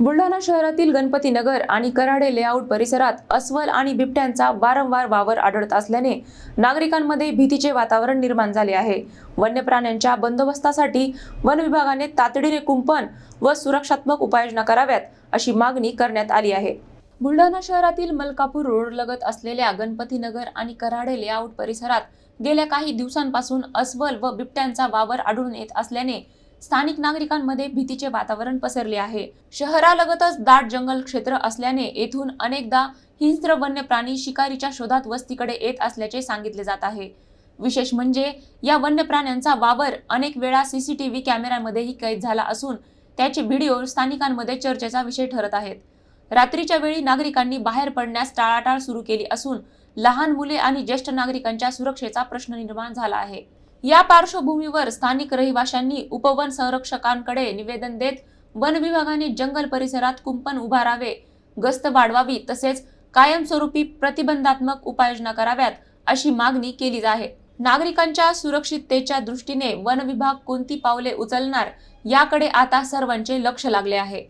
बुलढाणा शहरातील गणपतीनगर आणि कराडे लेआउट परिसरात अस्वल आणि बिबट्यांचा वारंवार वावर आढळत असल्याने नागरिकांमध्ये भीतीचे वातावरण निर्माण झाले आहे। वन्य प्राण्यांच्या बंदोबस्तासाठी वन विभागाने तातडीने कुंपण व सुरक्षात्मक उपाययोजना कराव्यात अशी मागणी करण्यात आली आहे। बुलढाणा शहरातील मलकापूर रोड लगत असलेल्या गणपतीनगर आणि कराडे लेआउट परिसरात गेल्या काही दिवसांपासून अस्वल व बिबट्यांचा वावर आढळून येत असल्याने स्थानिक नागरिकांमध्ये भीतीचे वातावरण पसरले आहे। शहरालगतच दाट जंगल क्षेत्र असल्याने येथून अनेकदा हिंस्र वन्य प्राणी शिकारीच्या शोधात वस्तीकडे येत असल्याचे सांगितले जात आहे। विशेष म्हणजे या वन्य प्राण्यांचा वावर अनेक वेळा सीसीटीव्ही कॅमेऱ्यामध्येही कैद झाला असून त्याचे व्हिडिओ स्थानिकांमध्ये चर्चेचा विषय ठरत आहेत। रात्रीच्या वेळी नागरिकांनी बाहेर पडण्यास टाळाटाळ सुरू केली असून लहान मुले आणि ज्येष्ठ नागरिकांच्या सुरक्षेचा प्रश्न निर्माण झाला आहे। या पार्श्वभूमीवर स्थानिक रहिवाशांनी उपवन संरक्षकांकडे निवेदन देत वन विभागाने जंगल परिसरात कुंपण उभारावे, गस्त वाढवावी तसेच कायमस्वरूपी प्रतिबंधात्मक उपाययोजना कराव्यात अशी मागणी केली आहे। नागरिकांच्या सुरक्षिततेच्या दृष्टीने वन विभाग कोणती पावले उचलणार याकडे आता सर्वांचे लक्ष लागले आहे।